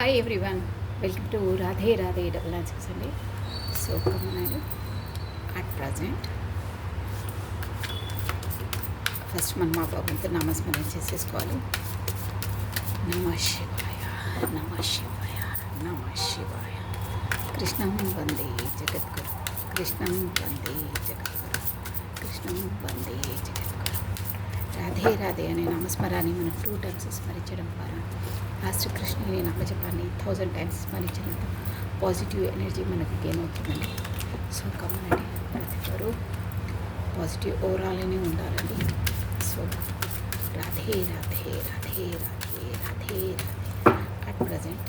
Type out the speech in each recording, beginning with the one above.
Hi everyone, welcome to Radhe Radhe double answers అండి. So కమనండి, at present first మనం మా బాబుతో నామస్మరణ చేసేసుకోవాలి. నమ శివాయ, నమ శివాయ, నమ శివాయ. కృష్ణం వందే జగద్గురు, కృష్ణం వందే జగద్గురు, కృష్ణం వందే జగద్గురు. రాధే రాధే అనే నామస్మరాన్ని మనం 2 times స్మరించడం ద్వారా ఆ శ్రీకృష్ణుని నామజపాన్ని 1000 times స్మరించినంత పాజిటివ్ ఎనర్జీ మనకు గెయిన్ అవుతుందండి. సో కమనండి, ప్రతి ఒక్కరు పాజిటివ్ ఓవరాల్నే ఉండాలండి. So Radhe Radhe Radhe Radhe Radhe Radhe. At present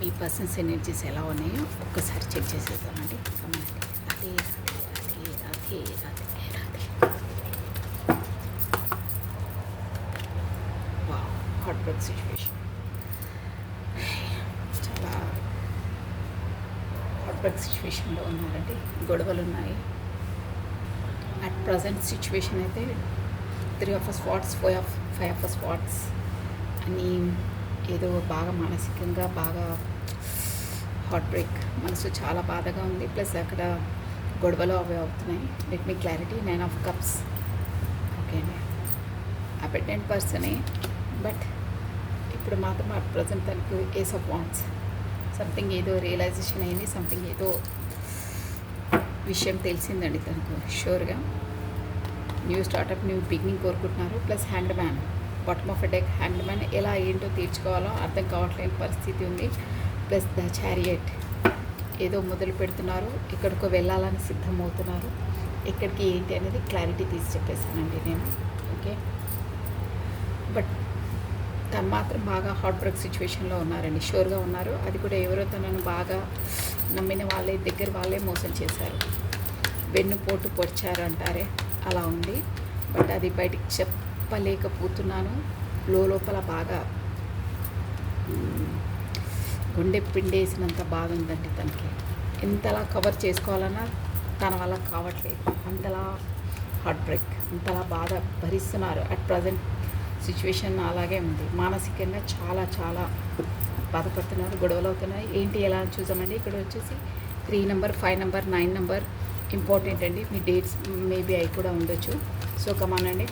మీ పర్సన్స్ ఎనర్జీస్ ఎలా ఉన్నాయో ఒక్కసారి చెక్ చేసేద్దామండి. కమనండి, Radhe Radhe Radhe Radhe Radhe Radhe. Heart break situation, చాలా హార్ట్ బ్రేక్ సిచ్యువేషన్లో ఉన్నారండి. గొడవలు ఉన్నాయి. అట్ ప్రజెంట్ సిచ్యువేషన్ అయితే 3 of Swords, 5 of Swords అని ఏదో బాగా మానసికంగా బాగా హార్ట్ బ్రేక్, మనసు చాలా బాధగా ఉంది. ప్లస్ అక్కడ గొడవలు అవి అవుతున్నాయి. Let me clarity. 9 of Cups. Okay అండి, అపెండెంట్ పర్సనే, బట్ ఇప్పుడు మాత్రం అట్ ప్రజెంట్ తనకు ఏస్ ఆఫ్ వాండ్స్. సంథింగ్ ఏదో రియలైజేషన్ అయింది, సంథింగ్ ఏదో విషయం తెలిసిందండి తనకు షూర్గా. న్యూ స్టార్టప్, న్యూ బిగినింగ్ కోరుకుంటున్నారు. Plus hanged man, bottom of a deck. Hanged man ఎలా ఏంటో తీర్చుకోవాలో అర్థం కావట్లేని పరిస్థితి ఉంది. ప్లస్ ద చారియట్, ఏదో మొదలు పెడుతున్నారు, ఎక్కడికో వెళ్ళాలని సిద్ధమవుతున్నారు. ఎక్కడికి ఏంటి అనేది క్లారిటీ తీసి చెప్పేశానండి నేను. ఓకే, బట్ తను మాత్రం బాగా హార్ట్ బ్రేక్ సిచ్యువేషన్లో ఉన్నారండి, షూర్గా ఉన్నారు. అది కూడా ఎవరో తనను బాగా నమ్మిన వాళ్ళే, దగ్గర వాళ్ళే మోసం చేశారు, వెన్నుపోటు పొడిచారు అంటారే, అలా ఉంది. బట్ అది బయటికి చెప్పలేకపోతున్నాను. లోపల బాగా గుండె పిండేసినంత బాధ ఉందండి తనకి. ఎంతలా కవర్ చేసుకోవాలన్నా తన వల్ల కావట్లేదు. అంతలా హార్ట్ బ్రేక్, అంతలా బాధ భరిస్తున్నారు. అట్ ప్రజెంట్ సిచ్యువేషన్ అలాగే ఉంది. మానసికంగా చాలా చాలా బాధపడుతున్నారు. గొడవలు అవుతున్నాయి. ఏంటి ఎలా చూసామండి. ఇక్కడ వచ్చేసి 3 నెంబర్, 5 నెంబర్, 9 నెంబర్ ఇంపార్టెంట్ అండి. మీ డేట్స్ మేబీ అవి కూడా ఉండొచ్చు. సో కమానండి,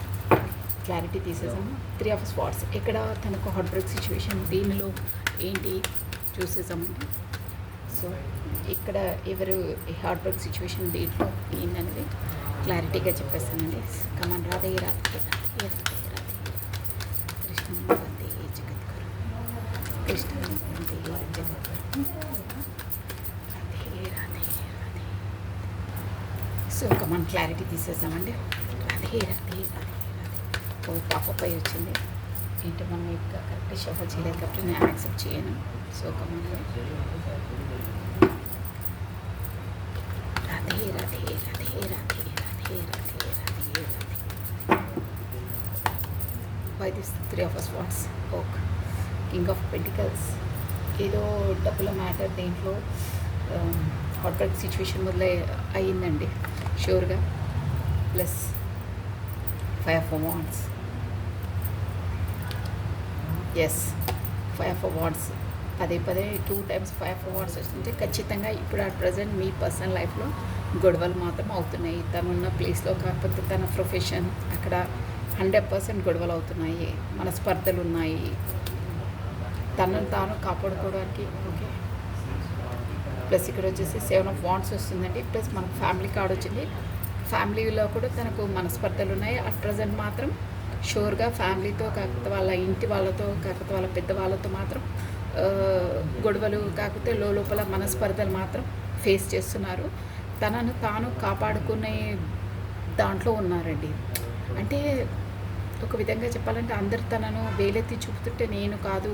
క్లారిటీ తీసేసాము. 3 of Swords, ఇక్కడ తనకు హార్ట్ బ్రేక్ సిచ్యువేషన్, దీనిలో ఏంటి చూసేసామండి. సో ఇక్కడ ఎవరు హార్ట్ బ్రేక్ సిచ్యువేషన్ దీంట్లో ఏంటనేది క్లారిటీగా చెప్పేస్తానండి. కమాన్, రాధే రాధే రాధే రాధే. కృష్ణం వందే జగద్గురు, కృష్ణం వందే జగద్గురు, Radhe Radhe Radhe. So come on, clarity తీసేసామండి. రాధే రాధే రాధే రాధే. ఓ పాపపై వచ్చింది. ఏంటో మనం ఇంకా కరెక్ట్ షఫల్ చేయలేదు కాబట్టి నేను యాక్సెప్ట్ చేయను. So come on, Radhe Radhe Radhe Radhe Radhe Radhe Radhe Radhe. Why this 3 of Swords? Okay, king of pentacles, ఏదో డబ్బుల మ్యాటర్ దీంట్లో హాట్ బ్రేక్ సిచ్యువేషన్ మొదలై అయ్యిందండి షూర్గా. Plus 5 of Wands. Yes, 5 of Wands. పదే 2 times 5 of Wands వస్తుంటే ఖచ్చితంగా ఇప్పుడు అట్ ప్రజెంట్ మీ పర్సనల్ లైఫ్లో గొడవలు మాత్రం అవుతున్నాయి. తనున్న ప్లేస్లో కాకపోతే తన ప్రొఫెషన్, అక్కడ 100% గొడవలు అవుతున్నాయి, మనస్పర్ధలు ఉన్నాయి. తనను తాను కాపాడుకోవడానికి. ఓకే, ప్లస్ ఇక్కడ వచ్చేసి 7 of Wands వస్తుందండి. ప్లస్ మనకు ఫ్యామిలీ కార్డ్ వచ్చింది. ఫ్యామిలీలో కూడా తనకు మనస్పర్ధలు ఉన్నాయి. అట్ ప్రజెంట్ మాత్రం షూర్గా ఫ్యామిలీతో, కాకపోతే వాళ్ళ ఇంటి వాళ్ళతో, కాకపోతే వాళ్ళ పెద్దవాళ్ళతో మాత్రం గొడవలు, కాకపోతే లోపల మనస్పర్ధలు మాత్రం ఫేస్ చేస్తున్నారు. తనను తాను కాపాడుకునే దాంట్లో ఉన్నారండి. అంటే ఒక విధంగా చెప్పాలంటే అందరు తనను వేలెత్తి చూపుతుంటే నేను కాదు,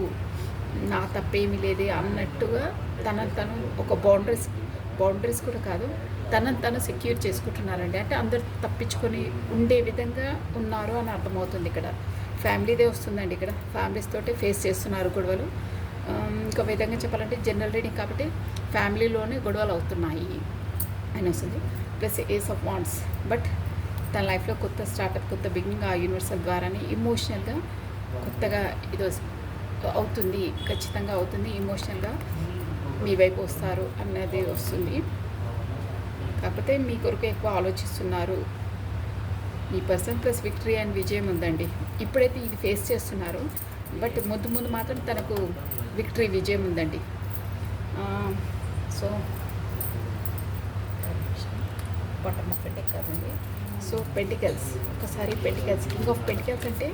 నా తప్పేమీ లేదే అన్నట్టుగా తనను తను ఒక బౌండరీస్ కూడా కాదు, తనను తను సెక్యూర్ చేసుకుంటున్నారండి. అంటే అందరు తప్పించుకొని ఉండే విధంగా ఉన్నారు అని అర్థమవుతుంది. ఇక్కడ ఫ్యామిలీదే వస్తుందండి. ఇక్కడ ఫ్యామిలీస్ తోటి ఫేస్ చేస్తున్నారు గొడవలు. ఇంకో విధంగా చెప్పాలంటే జనరల్ రీడింగ్ కాబట్టి ఫ్యామిలీలోనే గొడవలు అవుతున్నాయి అని వస్తుంది. Plus ace of wands, but తన లైఫ్లో కొత్త స్టార్టప్, కొత్త బిగినింగ్ ఆ యూనివర్సల్ ద్వారానే ఎమోషనల్గా కొత్తగా ఇది అవుతుంది, ఖచ్చితంగా అవుతుంది, ఎమోషనల్గా మీ వైపు వస్తారు అన్నది వస్తుంది. కాకపోతే మీ కొరకు ఎక్కువ ఆలోచిస్తున్నారు. మీ పర్సన్ ప్లస్ విక్టరీ అండ్ విజయం ఉందండి. ఇప్పుడైతే ఇది ఫేస్ చేస్తున్నారు, బట్ ముందు ముందు మాత్రం తనకు విక్టరీ విజయం ఉందండి. సో బాటమ్ ఆఫ్ డెక్ కాదండి. సో పెంటికల్స్, ఒకసారి పెంటికల్స్, కింగ్ ఆఫ్ పెంటికల్స్ అంటే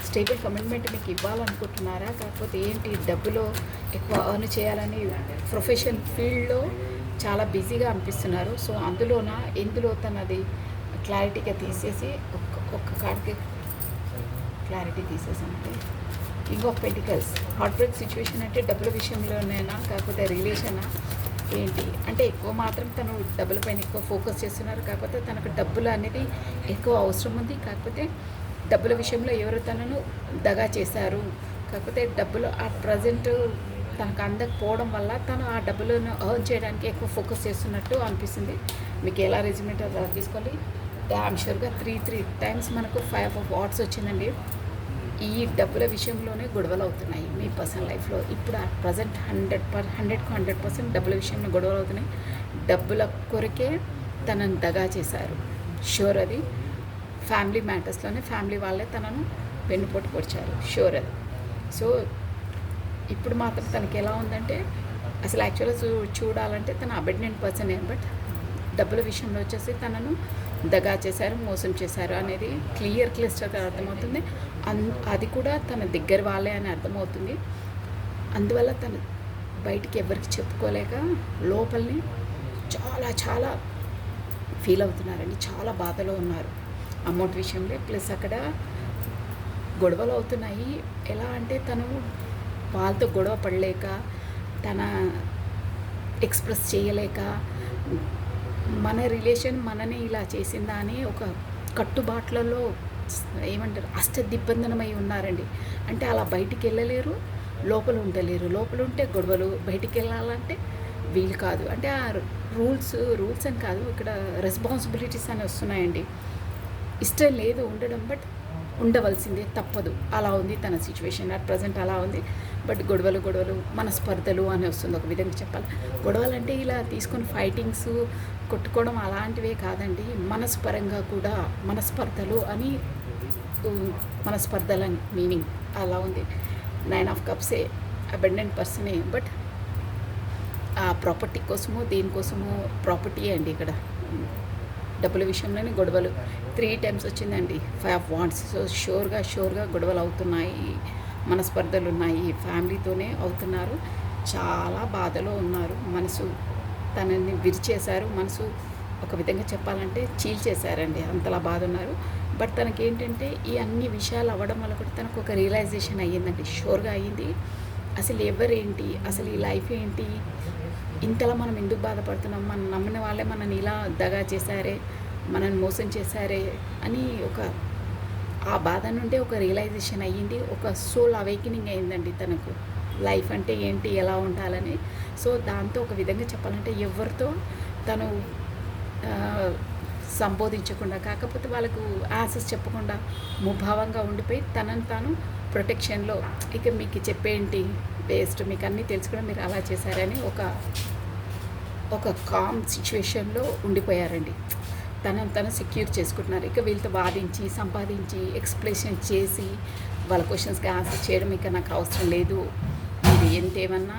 స్టేబుల్ కమిట్మెంట్ మీకు ఇవ్వాలనుకుంటున్నారా, కాకపోతే ఏంటి డబ్బులో ఎక్కువ ఎర్న్ చేయాలని ప్రొఫెషన్ ఫీల్డ్లో చాలా బిజీగా అనిపిస్తున్నారు. సో ఎందులో తనది క్లారిటీగా తీసేసి ఒక్క కార్డ్కి క్లారిటీ తీసేసామంటే king of pentacles. Heart break situation అంటే డబ్బుల విషయంలోనైనా కాకపోతే రిలేషనా ఏంటి అంటే ఎక్కువ మాత్రం తను డబ్బుల పైన ఎక్కువ ఫోకస్ చేస్తున్నారు. కాకపోతే తనకు డబ్బులు అనేది ఎక్కువ అవసరం ఉంది. కాకపోతే డబ్బుల విషయంలో ఎవరు తనను దగా చేశారు. కాకపోతే డబ్బులు ఆ ప్రజెంట్ తనకు అందకపోవడం వల్ల తను ఆ డబ్బులను ఎర్న్ చేయడానికి ఎక్కువ ఫోకస్ చేస్తున్నట్టు అనిపిస్తుంది. మీకు ఎలా రెజ్యూమేట్ అలా తీసుకోవాలి. డ్యామ్ షూర్గా త్రీ టైమ్స్ మనకు 5 ఆఫ్ వాట్స్ వచ్చిందండి. ఈ డబ్బుల విషయంలోనే గొడవలు అవుతున్నాయి మీ పర్సనల్ లైఫ్లో. ఇప్పుడు ఆ ప్రజెంట్ 100% డబ్బుల విషయంలో గొడవలు అవుతున్నాయి. డబ్బుల కొరకే తనను దగా చేశారు, షూర్ అది. ఫ్యామిలీ మ్యాటర్స్లోనే ఫ్యామిలీ వాళ్ళే తనను వెన్నుపోటు పొడిచారు, షూర్ అది. సో ఇప్పుడు మాత్రం తనకి ఎలా ఉందంటే అసలు యాక్చువల్గా చూడాలంటే తన అబెండెంట్ పర్సనే, బట్ డబ్బుల విషయంలో వచ్చేసి తనను దగా చేశారు, మోసం చేశారు అనేది క్లియర్గా అర్థమవుతుంది. అది కూడా తన దగ్గర వాళ్ళే అని అర్థమవుతుంది. అందువల్ల తను బయటికి ఎవరికి చెప్పుకోలేక లోపలిని చాలా చాలా ఫీల్ అవుతున్నారండి. చాలా బాధలో ఉన్నారు అమౌంట్ విషయంలో. ప్లస్ అక్కడ గొడవలు అవుతున్నాయి. ఎలా అంటే తను వాళ్ళతో గొడవ పడలేక, తన ఎక్స్ప్రెస్ చేయలేక, మన రిలేషన్ మననే ఇలా చేసిందా అని ఒక కట్టుబాట్లలో ఏమంటారు అష్టదిగ్బంధనమై ఉన్నారండి. అంటే అలా బయటికి వెళ్ళలేరు, లోపల ఉండలేరు. లోపల ఉంటే గొడవలు, బయటికి వెళ్ళాలంటే వీలు కాదు. అంటే ఆ రూల్స్ అని కాదు, ఇక్కడ రెస్పాన్సిబిలిటీస్ అని వస్తున్నాయండి. ఇష్టం లేదు ఉండడం, బట్ ఉండవలసిందే, తప్పదు. అలా ఉంది తన సిచ్యువేషన్ అట్ ప్రజెంట్, అలా ఉంది. బట్ గొడవలు మనస్పర్ధలు అని వస్తుంది. ఒక విధంగా చెప్పాలి, గొడవలు అంటే ఇలా తీసుకొని ఫైటింగ్స్ కొట్టుకోవడం అలాంటివే కాదండి. మనస్పరంగా కూడా మనస్పర్ధలు అని, మనస్పర్ధలని మీనింగ్ అలా ఉంది. 9 ఆఫ్ కప్సే అబెండెంట్ పర్సనే, బట్ ఆ ప్రాపర్టీ కోసము దేనికోసము ప్రాపర్టీ అండి. ఇక్కడ డబ్బుల విషయంలోనే గొడవలు 3 టైమ్స్ వచ్చిందండి. 5 ఆఫ్ వాండ్స్. సో షూర్గా గొడవలు అవుతున్నాయి, మనస్పర్ధలు ఉన్నాయి, ఫ్యామిలీతోనే అవుతున్నారు. చాలా బాధలో ఉన్నారు. మనసు తనని విరిచేశారు, మనసు ఒక విధంగా చెప్పాలంటే చీల్చేశారండి, అంతలా బాధ ఉన్నారు. బట్ తనకి ఏంటంటే ఈ అన్ని విషయాలు అవ్వడం వల్ల కూడా తనకు ఒక రియలైజేషన్ అయ్యిందండి, షూర్గా అయ్యింది. అసలు ఎవరేంటి, అసలు ఈ లైఫ్ ఏంటి, ఇంతలా మనం ఎందుకు బాధపడుతున్నాం, మనం నమ్మిన వాళ్ళే మనని ఇలా దగా చేశారే, మనల్ని మోసం చేశారే అని ఆ బాధ నుండి ఒక రియలైజేషన్ అయ్యింది. ఒక సోల్ అవేకనింగ్ అయిందండి తనకు, లైఫ్ అంటే ఏంటి, ఎలా ఉండాలని. సో దాంతో ఒక విధంగా చెప్పాలంటే ఎవరితో తను సంబోధించకుండా, కాకపోతే వాళ్ళకు ఆన్సర్స్ చెప్పకుండా ముభావంగా ఉండిపోయి తనను తాను ప్రొటెక్షన్లో, ఇక మీకు చెప్పేంటి వేస్ట్, మీకు అన్నీ తెలుసుకుని మీరు అలా చేశారని ఒక కామ్ సిచ్యువేషన్లో ఉండిపోయారండి. తనను తను సెక్యూర్ చేసుకుంటున్నారు. ఇక వీళ్ళతో వాదించి సంపాదించి ఎక్స్ప్లెనేషన్ చేసి వాళ్ళ క్వశ్చన్స్కి ఆన్సర్ చేయడం ఇక నాకు అవసరం లేదు, మీరు ఎంతేమన్నా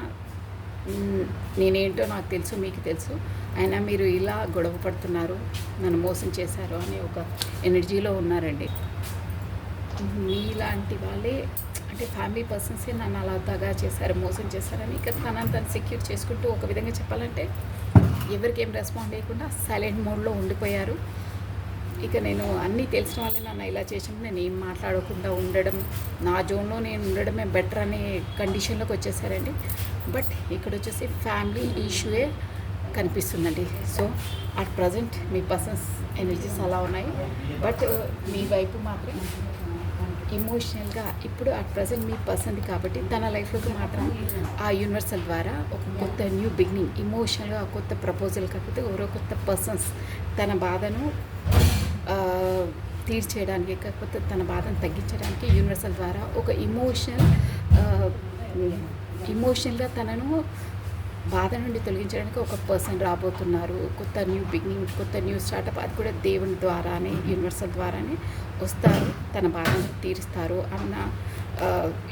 నేనేంటో నాకు తెలుసు, మీకు తెలుసు, అయినా మీరు ఇలా గొడవ పడుతున్నారు, నన్ను మోసం చేశారు అని ఒక ఎనర్జీలో ఉన్నారండి. మీలాంటి వాళ్ళే అంటే ఫ్యామిలీ పర్సన్సే నన్ను అలా దగా చేశారు, మోసం చేశారని ఇక తనని తను సెక్యూర్ చేసుకుంటూ ఒక విధంగా చెప్పాలంటే ఎవరికి ఏం రెస్పాండ్ చేయకుండా సైలెంట్ మోడ్లో ఉండిపోయారు. ఇక నేను అన్నీ తెలిసిన వాళ్ళే నన్ను ఇలా చేసినప్పుడు నేను ఏం మాట్లాడకుండా ఉండడం, నా జోన్లో నేను ఉండడమే బెటర్ అనే కండిషన్లోకి వచ్చేసారండి. బట్ ఇక్కడ వచ్చేసి ఫ్యామిలీ ఇష్యూయే కనిపిస్తుందండి. సో అట్ ప్రజెంట్ మీ పర్సన్స్ ఎనర్జీస్ అలా ఉన్నాయి. బట్ మీ వైపు మాత్రం ఎమోషనల్గా ఇప్పుడు అట్ ప్రజెంట్ మీ పర్సన్ది కాబట్టి తన లైఫ్లోకి మాత్రం ఆ యూనివర్సల్ ద్వారా ఒక కొత్త న్యూ బిగినింగ్, ఎమోషనల్గా కొత్త ప్రపోజల్, కాకపోతే ఎవరో కొత్త పర్సన్స్ తన బాధను తీర్చేయడానికి, కాకపోతే తన బాధను తగ్గించడానికి యూనివర్సల్ ద్వారా ఒక ఎమోషనల్ ఇమోషనల్గా తనను బాధ నుండి తొలగించడానికి ఒక పర్సన్ రాబోతున్నారు. కొత్త న్యూ బిగినింగ్, కొత్త న్యూ స్టార్టప్, అది కూడా దేవుని ద్వారానే, యూనివర్సల్ ద్వారానే వస్తారు, తన బాధను తీరుస్తారు అన్న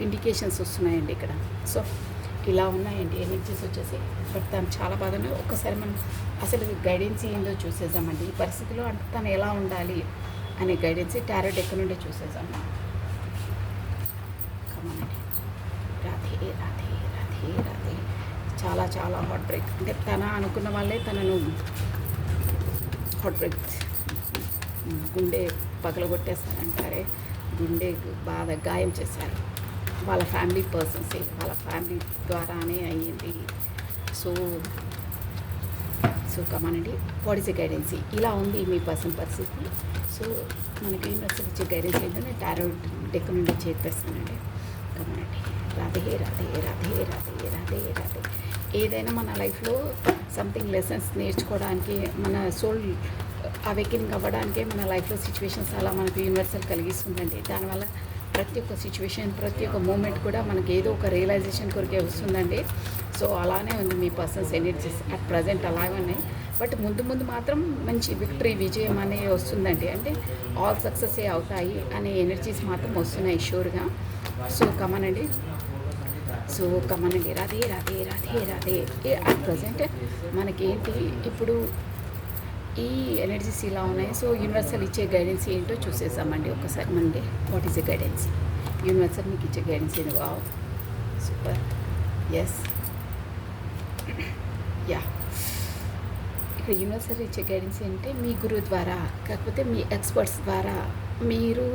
ఇండికేషన్స్ వస్తున్నాయండి ఇక్కడ. సో ఇలా ఉన్నాయండి ఎనర్జీస్ వచ్చేసి. బట్ తను చాలా బాధనే. ఒక్కసారి మనం అసలు గైడెన్స్ ఏందో చూసేద్దామండి ఈ పరిస్థితిలో. అంటే తను ఎలా ఉండాలి అనే గైడెన్స్ టారో డెక్ నుండి చూసేద్దాము. కమానండి. రాధే రాధే రాధే రాధే. చాలా చాలా హార్ట్ బ్రేక్. అంటే తన అనుకున్న వాళ్ళే తనను హార్ట్ బ్రేక్, గుండె పగలగొట్టేస్తారంటారే, గుండె బాధ గాయం చేశారు. వాళ్ళ ఫ్యామిలీ పర్సన్సే, వాళ్ళ ఫ్యామిలీ ద్వారానే అయ్యింది. సో కమానండి. What is a guidance? ఇలా ఉంది మీ పర్సన్ పరిస్థితి. సో మనకి యూనివర్సల్ ఇచ్చే గైడెన్స్ ఏంటంటే టారో డెక్ నుండి చేర్పేస్తానండి. కమానండి. రాధే రాధే రాధే రాధే రాధే రాధే. ఏదైనా మన లైఫ్లో సంథింగ్ లెసన్స్ నేర్చుకోవడానికి, మన సోల్ అవేకింగ్ అవ్వడానికే మన లైఫ్లో సిచ్యువేషన్స్ అలా మనకు యూనివర్సల్ కలిగిస్తుందండి. దానివల్ల ప్రతి ఒక్క సిచ్యువేషన్, ప్రతి ఒక్క మూమెంట్ కూడా మనకి ఏదో ఒక రియలైజేషన్ కొరికే వస్తుందండి. సో అలానే ఉంది మీ పర్సన్స్ ఎనర్జీస్ అట్ ప్రజెంట్, అలాగే ఉన్నాయి. బట్ ముందు ముందు మాత్రం మంచి విక్టరీ, విజయం అనే వస్తుందండి. అంటే ఆల్ సక్సెస్ అవుతాయి అనే ఎనర్జీస్ మాత్రం వస్తున్నాయి షూర్గా. సో కమనండి. సో కమనండి. రాధే రాధే రాధే రాధే. అట్ ప్రజెంట్ మనకేంటి ఇప్పుడు ఈ ఎనర్జీస్ ఇలా ఉన్నాయి. సో యూనివర్సల్ ఇచ్చే గైడెన్స్ ఏంటో చూసేసామండి ఒకసారి. Monday what is a guidance? Universal మీకు ఇచ్చే గైడెన్స్ ఏంటి? Wow, super. Yes, yeah. ఇక్కడ యూనివర్సల్ ఇచ్చే గైడెన్స్ ఏంటంటే మీ గురువు ద్వారా, కాకపోతే మీ ఎక్స్పర్ట్స్ ద్వారా, మీరు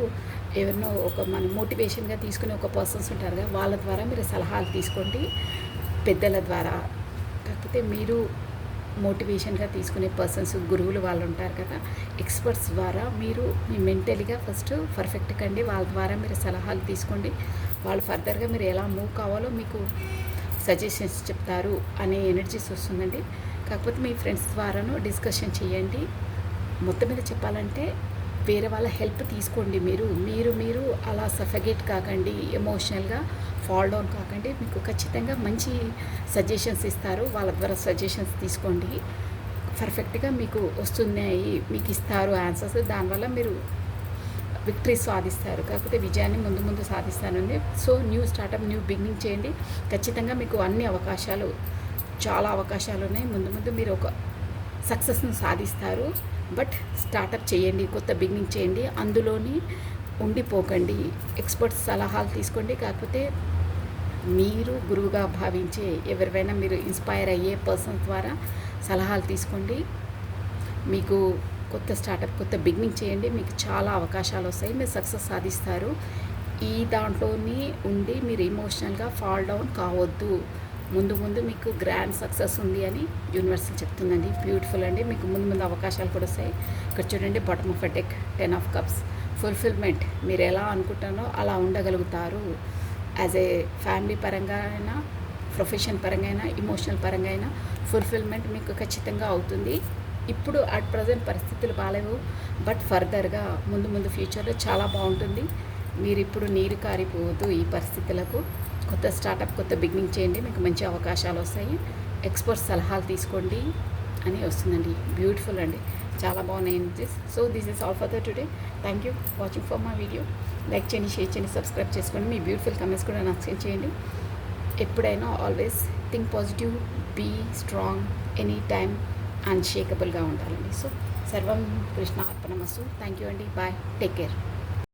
ఎవరినో ఒక మన మోటివేషన్గా తీసుకునే ఒక పర్సన్స్ ఉంటారు కదా, వాళ్ళ ద్వారా మీరు సలహాలు తీసుకోండి. పెద్దల ద్వారా, కాకపోతే మీరు మోటివేషన్గా తీసుకునే పర్సన్స్, గురువులు వాళ్ళు ఉంటారు కదా, ఎక్స్పర్ట్స్ ద్వారా మీరు మీ మెంటలీగా ఫస్ట్ పర్ఫెక్ట్ కండి. వాళ్ళ ద్వారా మీరు సలహాలు తీసుకోండి. వాళ్ళు ఫర్దర్గా మీరు ఎలా మూవ్ కావాలో మీకు సజెషన్స్ చెప్తారు అనే ఎనర్జీస్ వస్తుందండి. కాకపోతే మీ ఫ్రెండ్స్ ద్వారాను డిస్కషన్ చేయండి. మొత్తం మీద చెప్పాలంటే వేరే వాళ్ళ హెల్ప్ తీసుకోండి. మీరు అలా సఫగేట్ కాకండి, ఎమోషనల్గా ఫాల్ డౌన్ కాకండి. మీకు ఖచ్చితంగా మంచి సజెషన్స్ ఇస్తారు. వాళ్ళ ద్వారా సజెషన్స్ తీసుకోండి. పర్ఫెక్ట్గా మీకు వస్తున్నాయి, మీకు ఇస్తారు ఆన్సర్స్. దానివల్ల మీరు విక్టరీ సాధిస్తారు. కాకపోతే విజయాన్ని ముందు సాధిస్తానండి. So new startup, new beginning చేయండి. ఖచ్చితంగా మీకు అన్ని అవకాశాలు, చాలా అవకాశాలు ఉన్నాయి. ముందు మీరు ఒక సక్సెస్ను సాధిస్తారు. బట్ స్టార్టప్ చేయండి, కొత్త బిగినింగ్ చేయండి, అందులోని ఉండిపోకండి. ఎక్స్పర్ట్స్ సలహాలు తీసుకోండి. కాకపోతే మీరు గురువుగా భావించే ఎవరివైనా మీరు ఇన్స్పైర్ అయ్యే పర్సన్ ద్వారా సలహాలు తీసుకోండి. మీకు కొత్త స్టార్టప్, కొత్త బిగినింగ్ చేయండి. మీకు చాలా అవకాశాలు వస్తాయి, మీరు సక్సెస్ సాధిస్తారు. ఈ దాంట్లోని ఉండి మీరు ఎమోషనల్గా ఫాల్ డౌన్ కావద్దు. ముందు మీకు గ్రాండ్ సక్సెస్ ఉంది అని యూనివర్సల్ చెప్తుందండి. బ్యూటిఫుల్ అండి. మీకు ముందు అవకాశాలు కూడా వస్తాయి. ఇక్కడ చూడండి, bottom of a deck, 10 of cups. Fulfilment, మీరు ఎలా అనుకుంటారో అలా ఉండగలుగుతారు. యాజ్ ఏ ఫ్యామిలీ పరంగా అయినా, ప్రొఫెషన్ పరంగా అయినా, ఇమోషనల్ పరంగా అయినా ఫుల్ఫిల్మెంట్ మీకు ఖచ్చితంగా అవుతుంది. ఇప్పుడు అట్ ప్రజెంట్ పరిస్థితులు బాగాలేవు, బట్ ఫర్దర్గా ముందు ఫ్యూచర్లో చాలా బాగుంటుంది. మీరు ఇప్పుడు నీరు కారిపోవద్దు ఈ పరిస్థితులకు. కొత్త స్టార్టప్, కొత్త బిగినింగ్ చేయండి, మీకు మంచి అవకాశాలు వస్తాయి. ఎక్స్పర్ట్స్ సలహాలు తీసుకోండి అని వస్తుందండి. బ్యూటిఫుల్ అండి, చాలా బాగున్నాయి energies. So this is all for the today. Thank you watching for my video. Like చేయండి, షేర్ చేయండి, సబ్స్క్రైబ్ చేసుకోండి. మీ బ్యూటిఫుల్ కమెంట్స్ కూడా నాకు సెండ్ చేయండి. ఎప్పుడైనా always think positive, be strong, any time అన్షేకబుల్గా ఉండాలండి. సో సర్వం కృష్ణ అర్పణమస్తు. థ్యాంక్ యూ అండి. Bye, take care.